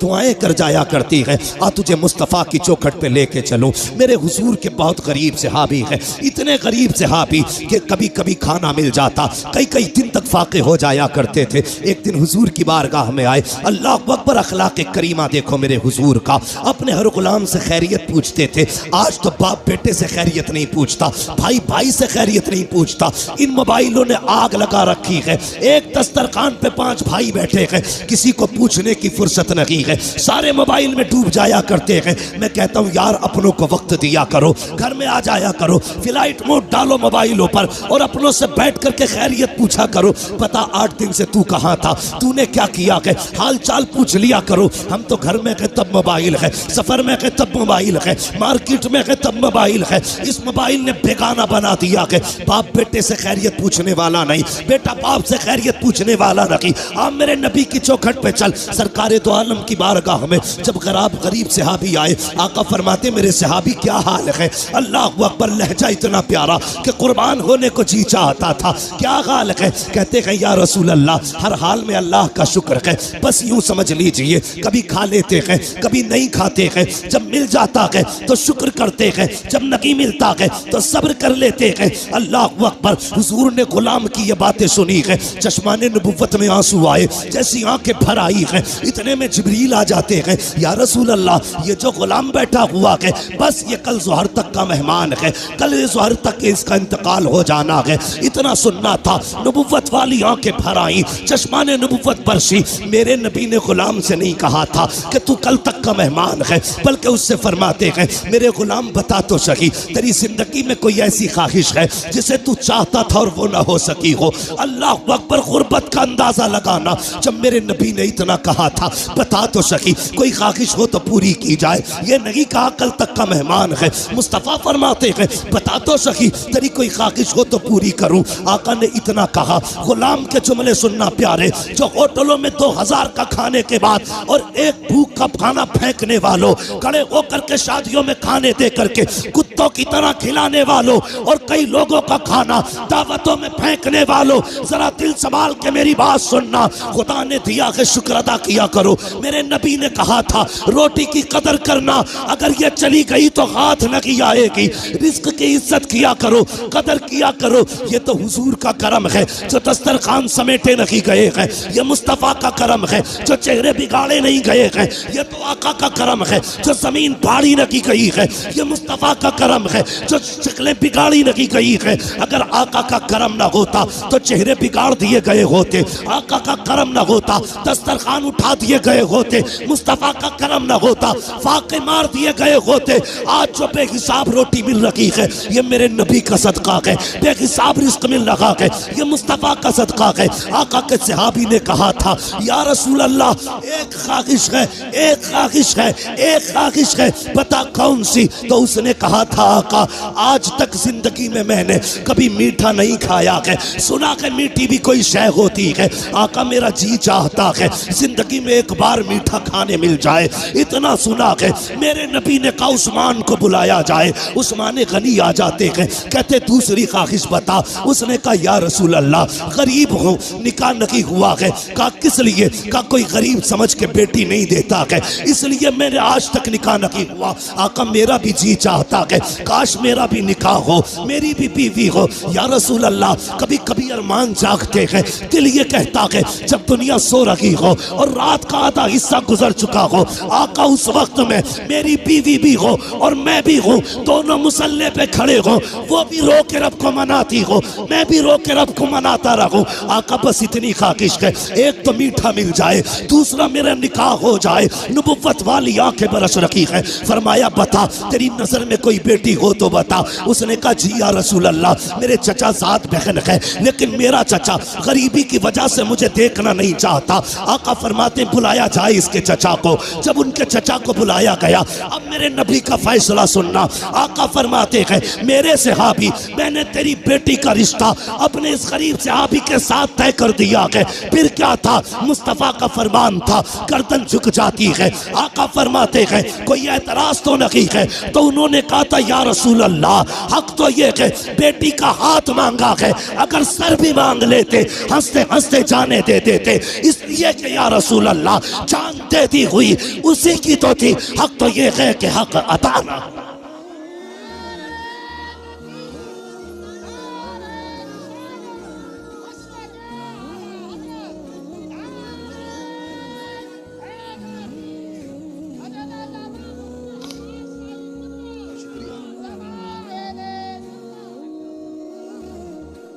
दुआएं कर जाया करती है, आ तुझे मुस्तफ़ा की चौखट पे लेके चलूं। मेरे हुजूर के बहुत गरीब सहाबी हैं, इतने गरीब सहाबी कि कभी कभी खाना मिल जाता, कई कई दिन तक फाके हो जाया करते थे। एक दिन हुजूर की बारगाह में आए, अल्लाह अकबर, अखलाक करीमा देखो मेरे हुजूर का, अपने हर गुलाम से खैरियत पूछते थे। आज तो बाप बेटे से खैरियत नहीं पूछता, भाई भाई से खैरियत नहीं पूछता। इन मोबाइलों ने आग लगा रखी है, एक दस्तरखान पे 5 भाई बैठे हैं, किसी को पूछने की फुर्सत नहीं है, सारे मोबाइल में डूब जाया करते हैं। मैं कहता हूँ यार अपनों को वक्त दिया करो, घर में आ जाया करो, फ्लाइट मोड डालो मोबाइलों पर और अपनों से बैठ करके खैरियत पूछा करो। पता 8 दिन से तू कहाँ था, तूने क्या किया है, हाल चाल पूछ लिया करो। हम तो घर में गए तब मोबाइल है, सफर में गए तब मोबाइल है, मार्केट में गए तब मोबाइल है। इस मोबाइल ने बेगाना बना दिया है, बाप बेटे से खैरियत पूछने वाला नहीं, बेटा बाप से खैरियत पूछने वाला नहीं। आप मेरे नबी की चौखट पे चल, सरकारे दो आलम की बारगाह में जब गरीब सहाबी आए, आका फरमाते मेरे सहाबी क्या हाल है। अल्लाह अकबर, लहजा इतना प्यारा कि कुर्बान होने को जी चाहता था। क्या हाल है, कहते हैं या रसूल अल्लाह, हर हाल में अल्लाह का शुक्र है, बस यूं समझ लीजिए, कभी खा लेते हैं कभी नहीं खाते हैं, जब मिल जाता है तो शुक्र करते हैं, जब नहीं मिलता है तो सब्र कर लेते हैं। अल्लाह अकबर, हुजूर ने गुलाम की ये बातें सुनी है, चश्माने नबुव्वत में आंसू आए, जैसी आंखें भर आई हैं, इतने में जिब्रील आ जाते हैं। या रसूल अल्लाह, ये जो गुलाम बैठा हुआ है बस ये कल ज़ोहर तक का मेहमान है, कल ज़ोहर तक इसका इंतकाल हो जाना है। इतना सुनना था, नबुव्वत वाली आंखें भर आई, चश्माने नबुव्वत बरसी। मेरे नबी ने गुलाम से नहीं कहा था कि तू कल तक का मेहमान है, बल्कि उससे फरमाते हैं मेरे गुलाम बता तो सही, तेरी जिंदगी में कोई ऐसी ख्वाहिश है जिसे तू चाहता था और वो ना हो सकी हो। अल्लाह अकबर, गुर्बत का अंदाजा लगाना। जब मेरे नबी ने इतना कहा था बता तो सही, कोई ख्वाहिश हो तो पूरी की जाए, ये नहीं कहा कल तक का मेहमान है। मुस्तफ़ा फरमाते हैं बता तो सही, तेरी कोई ख्वाहिश हो तो पूरी करूं। आका ने इतना कहा, गुलाम के जुमले सुनना प्यारे, जो होटलों में 2000 का खाने के बाद और एक भूख का खाना फेंकने वालों, खड़े होकर के शादियों में खाने दे करके कुत्तों की तरह खिलाने वालों और कई लोगों का खाना दावतों में फेंकने वालों, जरा दिल संभाल के मेरी बात सुनना। खुदा ने दिया है, शुक्र अदा किया करो। मेरे नबी ने कहा था रोटी की कदर करना, अगर ये चली गई तो हाथ नहीं आएगी। रिस्क की इज्जत किया करो, कदर किया करो। ये तो हुजूर का करम है जो दस्तरखान समेटे नहीं गए हैं, ये मुस्तफ़ा का करम है जो चेहरे बिगाड़े नहीं गए हैं, ये तो आका का करम है जो जमीन फाड़ी नहीं गई है, ये मुस्तफ़ा का करम है जो शक्लें बिगाड़ी नहीं गई है। अगर आका का करम ना होता तो चेहरे बिगाड़ दिए गए होते, आका का करम ना होता दस्तरखान उठा दिए गए होते, मुस्तफ़ा का करम ना होता फाके मार दिए गए होते। आज जो बेहिसाब रोटी मिल रही है ये मेरे नबी का सदका है, बेहिसाब रिस्क मिल रहा है ये मुस्तफ़ा का सदका है। आका के सहाबी ने कहा था या रसूल अल्लाह, एक ख्वाहिश है, एक ख्वाहिश है, एक ख्वाहिश है, बता कौन सी। तो उसने कहा था आका, आज तक जिंदगी में मैंने कभी मीठा नहीं खाया है, सुना है मीठी भी कोई शय होती है। आका मेरा जी चाहता है जिंदगी में एक बार मीठा खाने मिल जाए, इतना सुना है। मेरे नबी ने कहा उस्मान को बुलाया जाए, उस्मान गनी आ जाते हैं, कहते दूसरी ख्वाहिश बता। उसने कहा या रसूल अल्लाह, गरीब हूँ, निकाह नहीं हुआ है। कहा किस लिए? कहा कोई गरीब समझ के बेटी नहीं देता है, इसलिए मैंने आज तक निकाह नहीं हुआ। आका मेरा भी जी चाहता है काश मेरा भी निकाह हो, मेरी भी बीवी हो। या रसूल अल्लाह, कभी कभी अरमान जागते हैं, दिल ये कहता है जब दुनिया सो रही हो और रात का आधा हिस्सा गुजर चुका हो, आका उस वक्त में मेरी बीवी भी हो और मैं भी हूँ, दोनों मुसल्ले पे खड़े हो, वो भी रो के रब को मनाती हो, मैं भी रो के रब को मनाता रहूं। आका बस इतनी ख्वाहिश है, एक तो मीठा मिल जाए, दूसरा मेरा निकाह हो जाए। नबुव्वत वाली आंखें बरस रखी है। फरमाया बता तेरी नजर में कोई बेटी हो तो बता। उसने कहा जी या रसूल अल्लाह, मेरे चचा साथ बहन है, लेकिन मेरा चचा गरीबी की वजह से मुझे देखना नहीं चाहता। आका फरमाते बुलाया जाए इसके चचा को। जब उनके चचा को बुलाया गया, अब मेरे नबी का फैसला सुनना। आका फरमाते हैं मेरे सहाबी, मैंने तेरी बेटी का रिश्ता अपने इस गरीब सहाबी के साथ तय कर दिया है। फिर क्या था? मुस्तफ़ा का फरमान था, गर्दन झुक जाती है। आका फरमाते हैं कोई एतराज तो नहीं है? तो उन्होंने कहा था या रसूल अल्लाह, हक तो ये है बेटी का हाथ मांगा है, अगर सर भी मांग लेते हंसते हंसते जाने दे देते, इसलिए कि या रसूल अल्लाह जान जान दे दी हुई उसी की तो थी, हक तो ये है कि हक अता ना।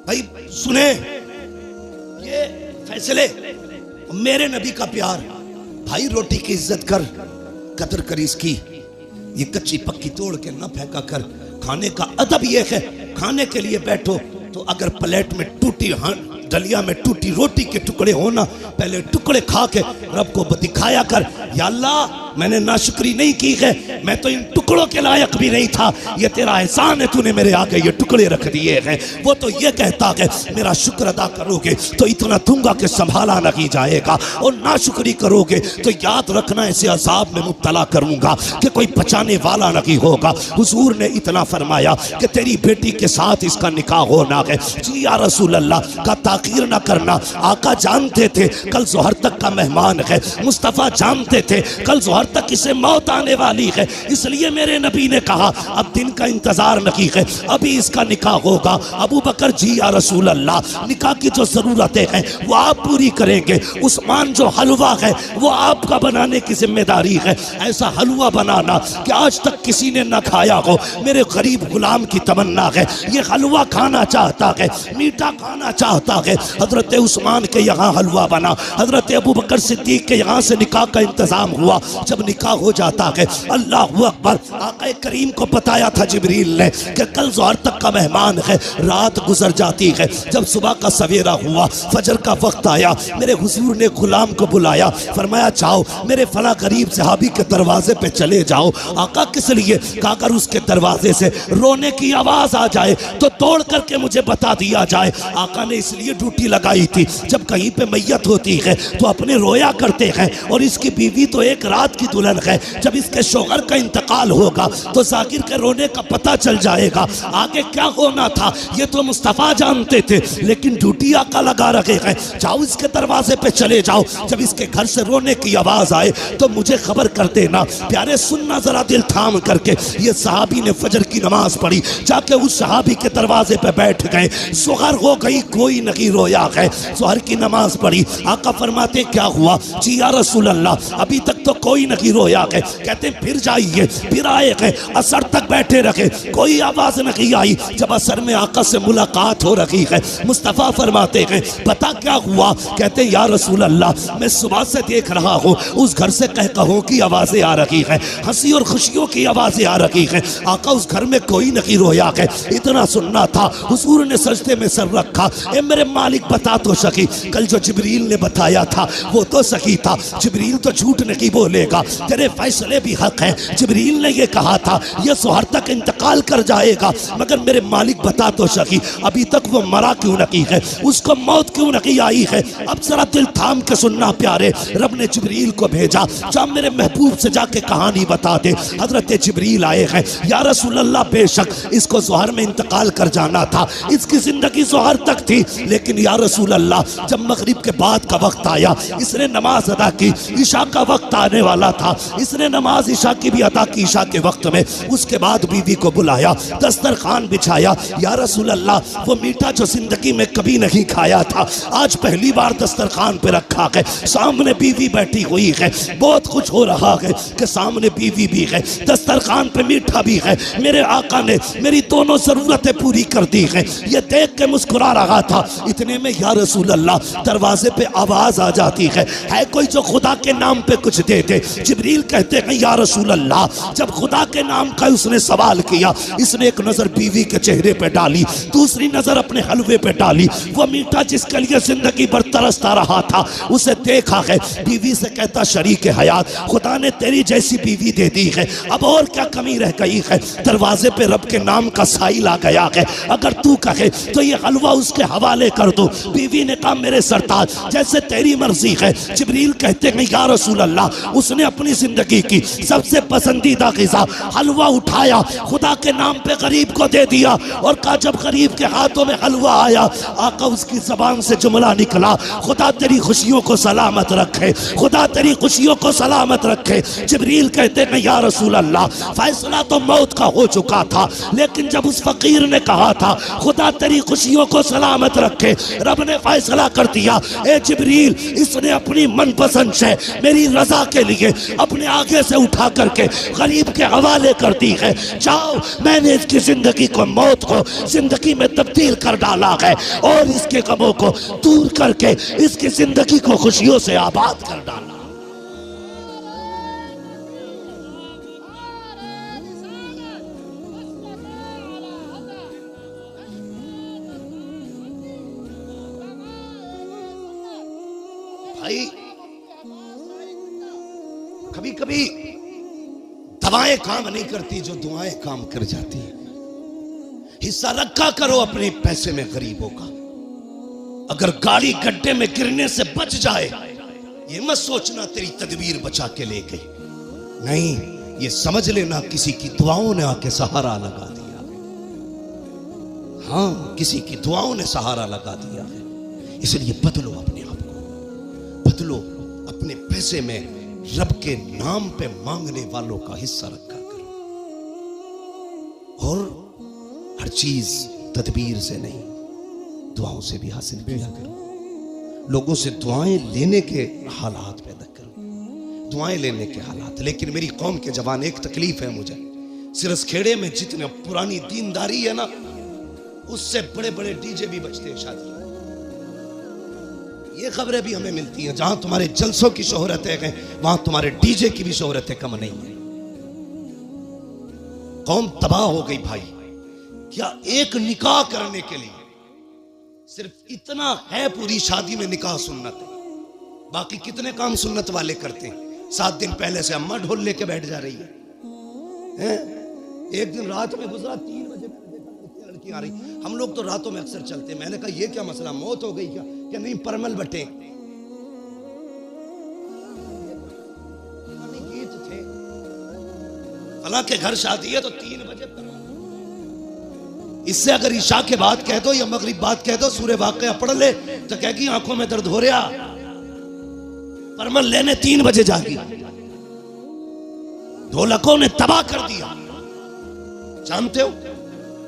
भाई सुने ये फैसले, मेरे नबी का प्यार। भाई रोटी की इज्जत कर, कदर कर इसकी, ये कच्ची पक्की तोड़ के ना फेंका कर। खाने का अदब ये है, खाने के लिए बैठो तो अगर प्लेट में टूटी डलिया में टूटी रोटी के टुकड़े हो ना, पहले टुकड़े खा के रब को दिखाया कर, या अल्लाह मैंने नाशुक्री नहीं की है, मैं तो इन टुकड़ों के लायक भी नहीं था, ये तेरा एहसान है, तूने मेरे आगे ये टुकड़े रख दिए हैं। वो तो ये कहता है मेरा शुक्र अदा करोगे तो इतना दूंगा कि संभाला नहीं जाएगा, और नाशुक्री करोगे तो याद रखना ऐसे अजाब में मुब्तला करूंगा कि कोई बचाने वाला नहीं होगा। हुजूर ने इतना फरमाया कि तेरी बेटी के साथ इसका निकाह होना है। जी या रसूल अल्लाह का ताकीर ना करना। आका जानते थे कल जोहर तक का मेहमान है, मुस्तफ़ा जानते थे कल जोहर तक इसे मौत आने वाली है, इसलिए मेरे नबी ने कहा अब दिन का इंतजार नहीं है, अभी इसका निकाह होगा। अबू बकर जी या रसूल अल्लाह निकाह की जो जरूरतें हैं वो आप पूरी करेंगे। उस्मान जो हलवा है वो आपका बनाने की जिम्मेदारी है, ऐसा हलवा बनाना कि आज तक किसी ने ना खाया हो। मेरे गरीब गुलाम की तमन्ना है, ये हलवा खाना चाहता है, मीठा खाना चाहता है। हजरत उस्मान के यहाँ हलवा बना, हजरत अबू बकर सिद्दीक के यहाँ से निकाह का इंतजाम हुआ। जब निकाह हो जाता है, अल्लाह अकबर, आका करीम को बताया था जिब्रील ने कि कल जोहर तक का मेहमान है। रात गुजर जाती है, जब सुबह का सवेरा हुआ, फजर का वक्त आया, मेरे हुजूर ने गुलाम को बुलाया, फरमाया जाओ मेरे फला गरीब सहाबी के दरवाजे पे चले जाओ। आका किस लिए? कहा अगर उसके दरवाजे से रोने की आवाज आ जाए तो तोड़ करके मुझे बता दिया जाए। आका ने इसलिए ड्यूटी लगाई थी, जब कहीं पे मैयत होती है तो अपने रोया करते हैं, और इसकी बीवी तो एक रात की दुल्हन है, जब इसके शौहर का इंतकाल होगा तो जाकिर के रोने का पता चल जाएगा। आगे क्या होना था ये तो मुस्तफा जानते थे, लेकिन ड्यूटी आका लगा रखे हैं, जाओ इसके दरवाजे पे चले जाओ, जब इसके घर से रोने की आवाज आए तो मुझे खबर कर देना। प्यारे सुनना जरा दिल थाम करके, ये सहाबी ने फजर की नमाज पढ़ी, जाके उस सहाबी के दरवाजे पे बैठ गए। सुहर हो गई, कोई नहीं रोया है। सुहर की नमाज पढ़ी, आका फरमाते क्या हुआ? जी या रसूल अल्लाह अभी तक तो कोई नहीं रोया है। कहते फिर जाइए, फिर आए हैं, असर तक बैठे रखे, कोई आवाज नहीं आई। जब असर में आका से मुलाकात हो रही है, मुस्तफा फरमाते हैं पता क्या हुआ? कहते या रसूल अल्लाह मैं सुबह से देख रहा हूँ उस घर से कहकहों की आवाजें आ रही है, हंसी और खुशियों की आवाजें आ रही है। आका उस घर में कोई नहीं रोया है। इतना सुनना था, हुजूर ने सजदे में सर रखा, ए मेरे मालिक बता तो सकी, कल जो जिब्रील ने बताया था वो तो सही था, जिब्रील तो झूठ नहीं बोलेगा, तेरे फैसले भी हक है। जिब्रील ने ये कहा था ये जोहर तक इंतकाल कर जाएगा, मगर मेरे मालिक बता तो सकी अभी तक वो मरा क्यों नहीं है, उसको मौत क्यों नहीं आई है? अब जरा दिल थाम के सुनना प्यारे, रब ने जिब्रील को भेजा, जा मेरे महबूब से जाके कहानी बता दे। हजरत जिब्रील आए हैं, या रसूल अल्लाह बेशक इसको जोहर में इंतकाल कर जाना था, इसकी जिंदगी जोहर तक थी, लेकिन या रसूल अल्लाह जब मगरिब के बाद का वक्त आया, इसने नमाज अदा की, ईशा का वक्त आने वाला था, इसने नमाज ईशा की भी अदा की ईशा के वक्त में। उसके बाद बीवी को बुलाया, दस्तरखान बिछाया, या रसूल अल्लाह वो मीठा जो जिंदगी में कभी नहीं खाया था आज पहली बार दस्तरखान पे रखा है, सामने बीवी बैठी हुई है, बहुत कुछ हो रहा है कि सामने बीवी भी है, दस्तरखान पे मीठा भी है, मेरे आका ने मेरी दोनों जरूरतें पूरी कर दी है। ये देख के मुस्कुरा रहा था, इतने में या रसूल अल्लाह दरवाजे पे आवाज आ जाती है कोई जो खुदा के नाम पे कुछ दे दे। जिब्रील कहते हैं या रसूल अल्लाह जब खुदा के नाम का उसने सवाल किया, इसने एक नजर बीवी के चेहरे पे डाली, दूसरी नजर अपने हलवे पे डाली, वो मीठा जिसके लिए जिंदगी भर तरसता रहा था उसे देखा है। बीवी से कहता शरीक हयात खुदा ने तेरी जैसी बीवी दे दी है, अब और क्या कमी रह गई है? दरवाजे पे रब के नाम का साइल आ गया है, अगर तू कहे तो ये हलवा उसके हवाले कर दो। बीवी ने कहा मेरे सरताज जैसे तेरी मर्जी है। जिब्रील कहते हैं या रसूल अल्लाह उसने अपनी जिंदगी की सबसे पसंदीदा ग़िज़ा हलवा उठाया, खुदा के नाम पे गरीब को दे दिया और कहा जब गरीब के हाथों में हलवा आया, आका उसकी ज़बान से जुमला निकला, खुदा तेरी खुशियों को सलामत रखे, खुदा तेरी खुशियों को सलामत रखे। जिब्रील कहते हैं या रसूल अल्लाह, फैसला तो मौत का हो चुका था, लेकिन जब उस फकीर ने कहा था खुदा तेरी खुशियों को सलामत रखे, रब ने फैसला कर दिया, ए जिब्रील इसने अपनी मनपसंद से मेरी रजा के लिए अपने आगे से उठा करके गरीब के हवाले कर दी है। जाओ, मैंने इसकी जिंदगी को, मौत को जिंदगी में तब्दील कर डाला है और इसके गमों को दूर करके इसकी जिंदगी को खुशियों से आबाद कर डाला। भाई कभी कभी दवाएं काम नहीं करती जो दुआएं काम कर जाती है। हिस्सा रखा करो अपने पैसे में गरीबों का। अगर गाड़ी गड्ढे में गिरने से बच जाए, ये मत सोचना तेरी तदबीर बचा के ले गई, नहीं, ये समझ लेना किसी की दुआओं ने आके सहारा लगा दिया। हाँ, किसी की दुआओं ने सहारा लगा दिया है। इसलिए बदलो अपने आप को, बदलो। अपने पैसे में रब के नाम पे मांगने वालों का हिस्सा रखा करो और हर चीज तदबीर से नहीं, दुआओं से भी हासिल किया करो। लोगों से दुआएं लेने के हालात पैदा करो, दुआएं लेने के हालात। लेकिन मेरी कौम के जवान, एक तकलीफ है मुझे, सिरसखेड़े में जितने पुरानी दीनदारी है ना, उससे बड़े बड़े डीजे भी बजते हैं शादी। ये खबरें भी हमें मिलती हैं, जहां तुम्हारे जलसों की शोहरत है वहां तुम्हारे डीजे की भी शोहरत है कम नहीं है। कौम तबाह हो गई भाई। क्या एक निकाह करने के लिए सिर्फ इतना है, पूरी शादी में निकाह सुन्नत है, बाकी कितने काम सुन्नत वाले करते हैं। 7 दिन पहले से अम्मा ढोल लेके बैठ जा रही है। एक दिन रात में गुजरा, 3 बजे लड़की आ रही। हम लोग तो रातों में अक्सर चलते हैं। मैंने कहा ये क्या मसला, मौत हो गई क्या? कि नहीं, परमल बटे गीत थे, फला के घर शादी है तो 3 बजे परमल। इससे अगर ईशा के बाद कह दो या मगरिब बाद कह दो सूरह वाक़िया पढ़ ले तो कहेगी आंखों में दर्द हो रहा, परमल लेने 3 बजे जागी। ढोलकों ने तबाह कर दिया। जानते हो,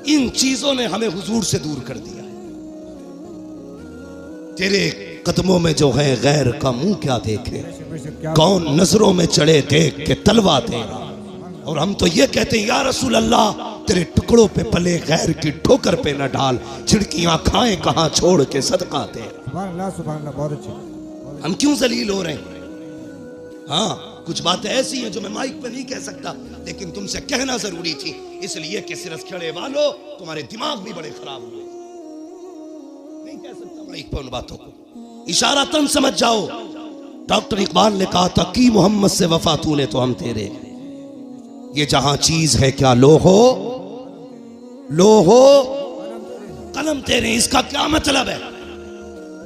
इन चीजों ने हमें हुजूर से दूर कर दिया। तेरे कदमों में जो है गैर का मुंह क्या देखे, कौन नजरों में चढ़े देख के तलवा तेरा। और हम तो ये कहते हैं या रसूल अल्लाह, तेरे टुकड़ों पे पले गैर की ठोकर पे न डाल, छिड़कियां खाएं कहां छोड़ के सदका दे। बहुत अच्छी। हम क्यों जलील हो रहे हैं? हाँ, कुछ बातें ऐसी हैं जो मैं माइक पे नहीं कह सकता, लेकिन तुमसे कहना जरूरी थी, इसलिए कि सिरसखेड़े वालों तुम्हारे दिमाग भी बड़े खराब हुए। नहीं कह सकता माइक पे उन बातों को, इशारातन समझ जाओ। डॉक्टर इकबाल ने कहा था कि मोहम्मद से वफा तूने तो हम तेरे, ये जहां चीज है क्या लो हो कलम तेरे। इसका क्या मतलब है?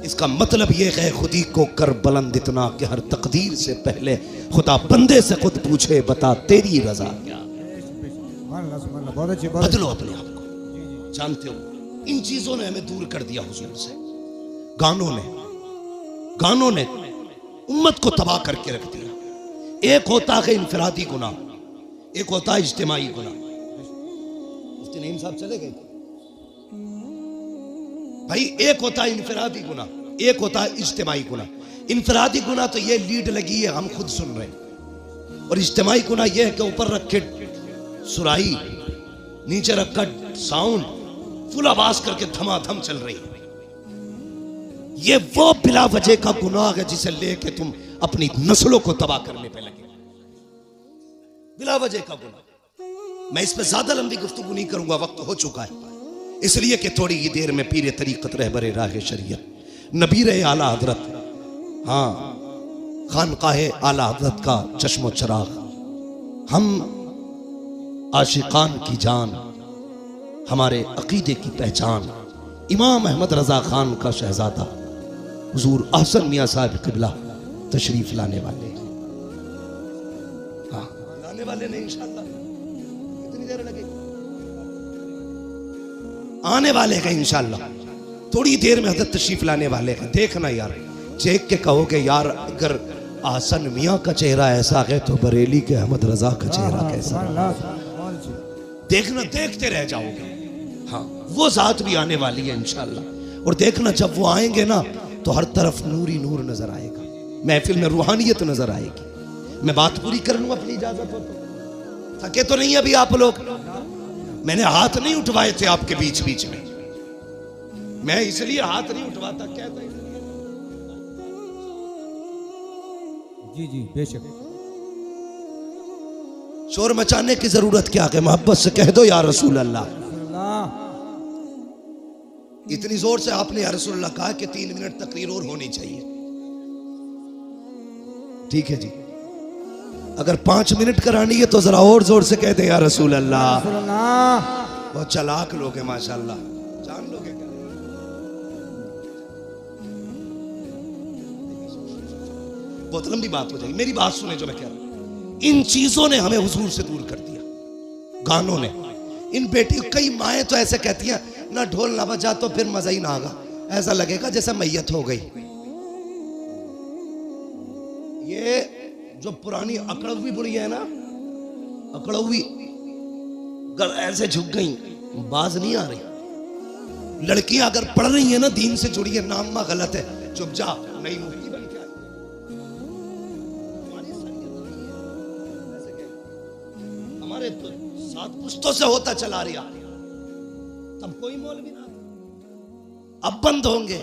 इसका मतलब यह है खुदी को कर बुलंद इतना कि हर तकदीर से पहले खुदा बंदे से खुद पूछे बता तेरी रजा क्या। बदलो अपने आप को। जानते हो, इन चीजों ने हमें दूर कर दिया हुजूर से। गानों ने उम्मत को तबाह करके रख दिया। एक होता है इनफरादी गुनाह, एक होता है इज्तिमाई गुनाह। मुफ्ती नईम साहब चले गए भाई। एक होता है इनफरादी गुनाह, एक होता है इज्तिमाई गुनाह। इनफरादी गुनाह तो ये लीड लगी है हम खुद सुन रहे हैं, और इज्तिमाई गुनाह ये है कि ऊपर रखे सुराही, नीचे रखा साउंड, फुल आवाज करके धमाधम चल रही है। ये वो बिला वजह का गुनाह है जिसे लेके तुम अपनी नस्लों को तबाह करने पे लगे, बिला वजह का गुनाह। मैं इस पे ज्यादा लंबी गुफ्तगू नहीं करूंगा, वक्त हो चुका है, इसलिए कि थोड़ी ही देर में पीरे तरीकत रहबरे राह शरीयत नबीर आला हजरत, हाँ, खानकाहे आला हजरत का चश्मो चराग, हम आशिकान की जान, हमारे अकीदे की पहचान, इमाम अहमद रजा खान का शहजादा हुजूर अहसन मियां साहब किबला तशरीफ लाने वाले। हाँ लाने वाले नहीं इंशाल्लाह, कितनी देर लगेगी, आने वाले हैं इंशाल्लाह, थोड़ी देर में हजरत तशरीफ लाने वाले हैं। देखना यार, देख के कहोगे यार अगर आसन मियाँ का चेहरा ऐसा है तो बरेली के अहमद रजा का चेहरा कैसा, देखना, देखते रह जाओगे। हाँ वो जात भी आने वाली है इंशाल्लाह। और देखना जब वो आएंगे ना तो हर तरफ नूर ही नूर नजर आएगा, महफिल में रूहानियत नजर आएगी। मैं बात पूरी कर लूं अपनी इजाजत हो तो? थके तो नहीं अभी आप लोग? मैंने हाथ नहीं उठवाए थे आपके बीच बीच में, मैं इसलिए हाथ नहीं उठवाता, कहता जी जी बेशक। शोर मचाने की जरूरत क्या है, मोहब्बत से कह दो या रसूल अल्लाह। इतनी जोर से आपने या रसूल अल्लाह कहा कि 3 मिनट तकरीर और होनी चाहिए, ठीक है जी। अगर 5 मिनट करानी है तो जरा और जोर से कह दे या रसूल अल्लाह। बहुत चालाक लोग हैं माशाल्लाह, जान लोगे क्या? बहुत लंबी बात हो जाएगी, मेरी बात सुने जो मैं कह रहा हूं। इन चीजों ने हमें हुजूर से दूर कर दिया, गानों ने। इन बेटी कई माएँ तो ऐसे कहती हैं ना ढोल ना बजा तो फिर मजा ही ना आगा, ऐसा लगेगा जैसे मैयत हो गई। ये जो पुरानी अकड़वी बुढ़ी है ना, अकड़वी ऐसे झुक गई, बाज नहीं आ रही। लड़कियां अगर पढ़ रही है ना दीन से जुड़ी है, नाम मां गलत है, चुप जा, नई मुफ्ती बन के आई। हमारे तो 7 पुश्तों से होता चला रहा, तब कोई मौलवी ना, अब बंद होंगे,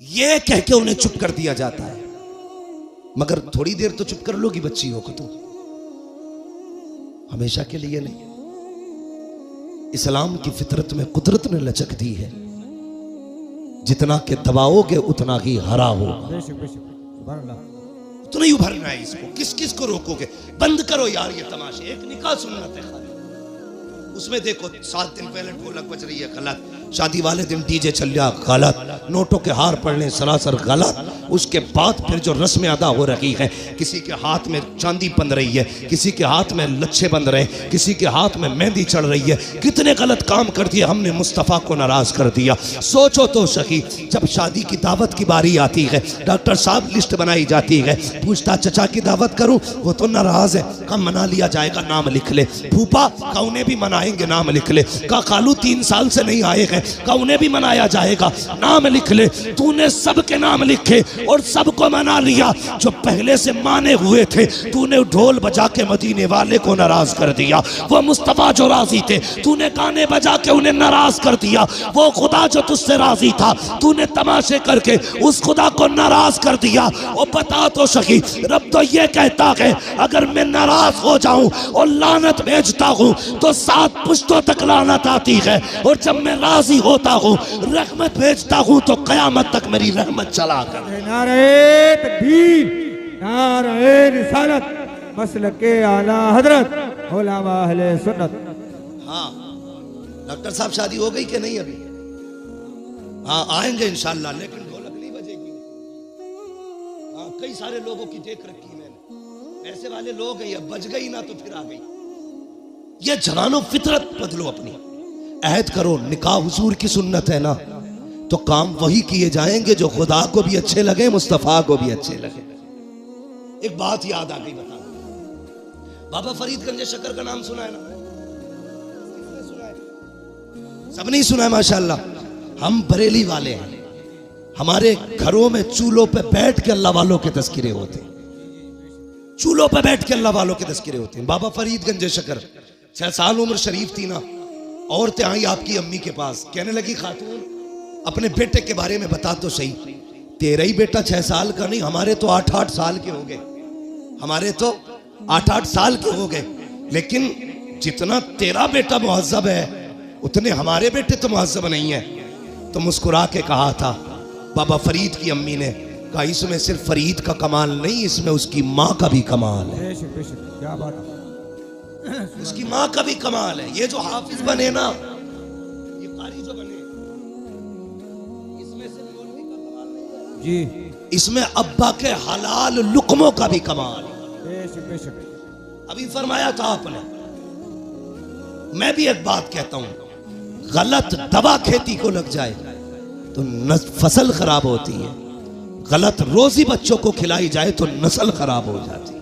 ये कह के उन्हें चुप कर दिया जाता है। मगर थोड़ी देर तो चुप कर लोगी बच्ची हो को, तुम हमेशा के लिए नहीं। इस्लाम की फितरत में कुदरत ने लचक दी है, जितना के दबाओगे उतना ही हरा होगा, उतना ही उभरना है इसको। किस किस को रोकोगे? बंद करो यार ये तमाशे। एक निकाह सुन्नत है खाली, उसमें देखो 7 दिन पहले ढोलक बज रही है गलत, शादी वाले दिन डीजे चल रहा गलत, नोटों के हार पड़ने सरासर गलत, उसके बाद फिर जो रस्में अदा हो रही है, किसी के हाथ में चांदी बंध रही है, किसी के हाथ में लच्छे बंध रहे, किसी के हाथ में मेहंदी चढ़ रही है, कितने गलत काम कर दिए हमने, मुस्तफ़ा को नाराज कर दिया। सोचो तो सही, जब शादी की दावत की बारी आती है, डॉक्टर साहब लिस्ट बनाई जाती है, पूछता चचा की दावत करूं, वो तो नाराज है, कम मना लिया जाएगा, नाम लिख ले। फूफा का उन्हें भी मनाएंगे, नाम लिख ले। का खालू 3 साल से नहीं आए हैं, का उन्हें भी मनाया जाएगा, नाम लिख ले। तूने सबके नाम लिखे और सबको मना लिया, जो पहले से माने हुए थे तूने ढोल बजा के मदीने वाले को नाराज कर दिया। वो मुस्तफा जो राजी थे तूने गाने बजा के उन्हें नाराज कर दिया। वो खुदा जो तुझसे राजी था तूने तमाशे करके उस खुदा को नाराज कर दिया। और बता तो सही, रब तो ये कहता है अगर मैं नाराज हो जाऊं और लानत भेजता हूं तो 7 पुश्तों तक लानत आती है, और जब मैं राजी होता हूं रहमत भेजता हूं तो कयामत तक मेरी रहमत चला कर। नारे तकबीर, नारे रिसालत, मसलके आला हजरत उलमा अहले सुन्नत। हाँ डॉक्टर साहब शादी हो गई कि नहीं अभी? हाँ आएंगे इंशाल्लाह, लेकिन ढोलक नहीं बजेगी। हाँ कई सारे लोगों की देख रखी मैंने, पैसे वाले लोग हैं, ये बज गई ना तो फिर आ गई। ये जवानों फितरत बदलो अपनी, अहद करो, निकाह हुजूर की सुन्नत है ना, तो काम वही किए जाएंगे जो खुदा को भी अच्छे लगे, मुस्तफा को भी अच्छे लगे। एक बात याद आ गई, बता, बाबा फरीद गंज शक्कर का नाम सुना है ना? सुना है? सब नहीं सुना है माशाल्लाह। हम बरेली वाले हैं, हमारे घरों में चूल्हों पे बैठ के अल्लाह वालों के तस्किरे होते हैं, चूल्हों पे बैठ के अल्लाह वालों के तस्किरे होते हैं। बाबा फरीद गंज शक्कर 6 साल उम्र शरीफ थी ना, औरतें आई आपकी अम्मी के पास, कहने लगी खातून अपने बेटे के बारे में बता तो सही, तेरा ही बेटा 6 साल का नहीं, हमारे तो 8-8 साल के हो गए, हमारे तो 8-8 साल के हो गए, लेकिन जितना तेरा बेटा मुहज्जब है उतने हमारे बेटे तो मुहज्जब नहीं है। तो मुस्कुरा के कहा था बाबा फरीद की अम्मी ने, कहा इसमें सिर्फ फरीद का कमाल नहीं, इसमें उसकी माँ का भी कमाल है। क्या बात, उसकी माँ का भी कमाल है। ये जो हाफिज बने ना, ये कारी जो बने, इसमें सिर्फ मौलवी का कमाल नहीं है जी, इसमें अब्बा के हलाल लुकमों का भी कमाल है। अभी फरमाया था आपने। मैं भी एक बात कहता हूं, गलत दवा खेती को लग जाए तो फसल खराब होती है, गलत रोजी बच्चों को खिलाई जाए तो नस्ल खराब हो जाती है।